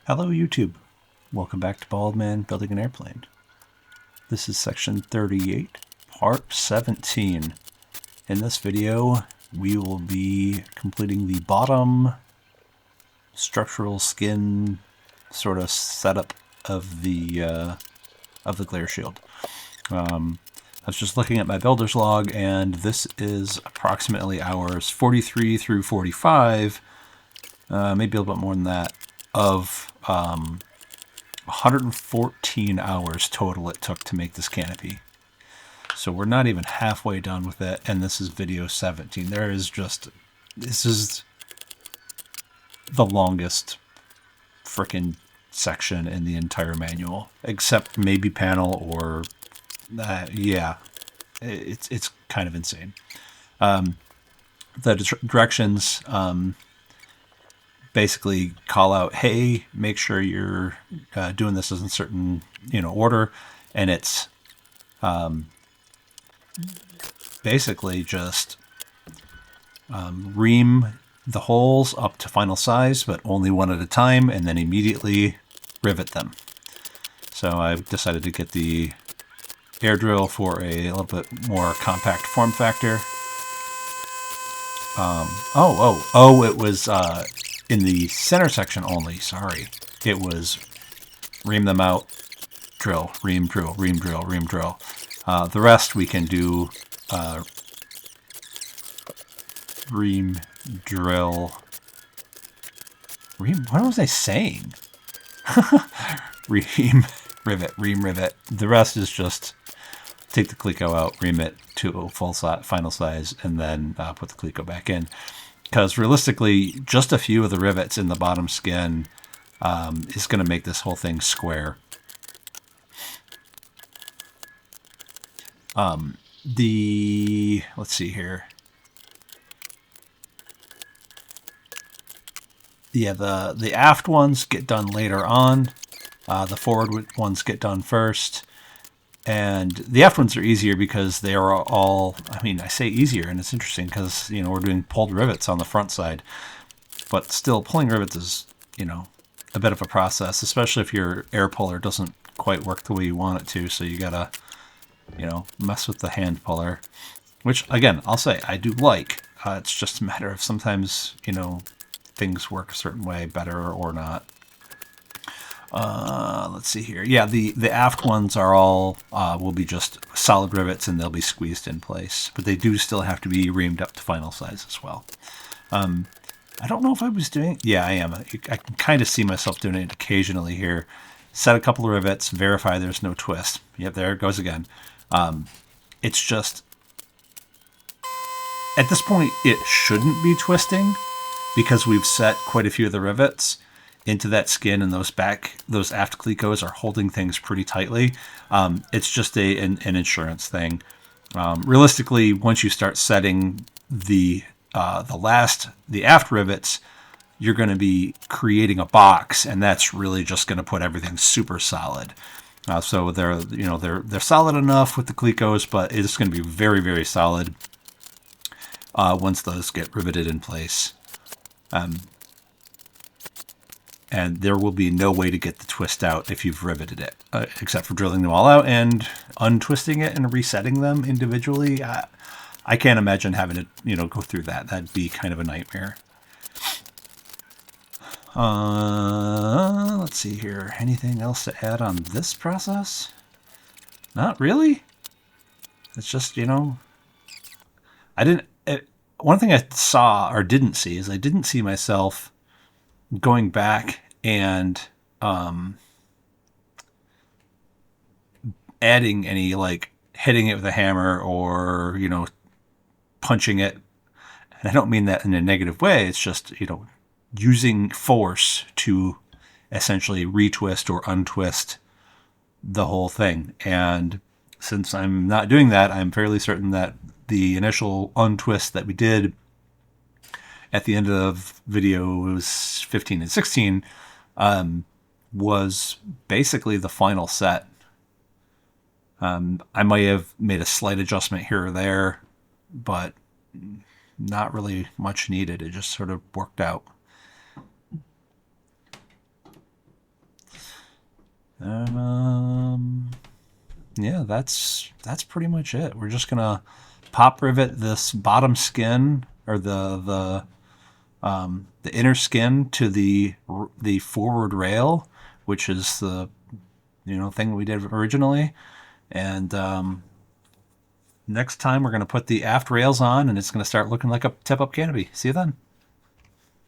Hello YouTube, welcome back to Bald Man Building an Airplane. This is section 38, part 17. In this video, we will be completing the bottom structural skin sort of setup of the glare shield. I was just looking at my builder's log, and this is approximately hours 43 through 45, maybe a little bit more than that, of 114 hours total it took to make this canopy. So we're not even halfway done with it, and this is video 17. This is the longest frickin' section in the entire manual, except maybe panel or, yeah, it's kind of insane. The directions, basically call out, hey, make sure you're doing this in certain, order, and it's basically just ream the holes up to final size, but only one at a time, and then immediately rivet them. So I've decided to get the air drill for a little bit more compact form factor. It was in the center section only, sorry. It was ream them out, drill, ream, drill, ream, drill, ream, drill. The rest we can do ream, drill, ream, what was I saying? Ream, rivet, ream, rivet. The rest is just take the cleco out, ream it to full final size, and then put the cleco back in. Because realistically, just a few of the rivets in the bottom skin is going to make this whole thing square. Let's see here. Yeah, the aft ones get done later on. The forward ones get done first. And the aft ones are easier because they are all, I say easier, and it's interesting because, we're doing pulled rivets on the front side. But still, pulling rivets is, a bit of a process, especially if your air puller doesn't quite work the way you want it to. So you gotta, mess with the hand puller. Which, again, I'll say, I do like. It's just a matter of sometimes, things work a certain way better or not. Let's see here. Yeah, the aft ones are all will be just solid rivets, and they'll be squeezed in place. But they do still have to be reamed up to final size as well. I don't know if I was doing... Yeah, I am. I can kind of see myself doing it occasionally here. Set a couple of rivets, verify there's no twist. Yep, there it goes again. It's just... At this point, it shouldn't be twisting because we've set quite a few of the rivets into that skin, and those aft clecos are holding things pretty tightly. It's just an insurance thing. Realistically, once you start setting the aft rivets, you're going to be creating a box, and that's really just going to put everything super solid. So they're solid enough with the clecos, but it's going to be very, very solid once those get riveted in place. And there will be no way to get the twist out if you've riveted it, except for drilling them all out and untwisting it and resetting them individually. I can't imagine having to, go through that. That'd be kind of a nightmare. Let's see here. Anything else to add on this process? Not really. It's just, one thing I saw or didn't see is I didn't see myself going back and adding any, hitting it with a hammer or, punching it. And I don't mean that in a negative way. It's just, using force to essentially retwist or untwist the whole thing. And since I'm not doing that, I'm fairly certain that the initial untwist that we did at the end of videos 15 and 16 was basically the final set. I might have made a slight adjustment here or there, but not really much needed. It just sort of worked out. Yeah, that's pretty much it. We're just gonna pop rivet this bottom skin, or the inner skin, to the forward rail, which is the thing we did originally. And next time we're gonna put the aft rails on, and it's gonna start looking like a tip-up canopy. See you then.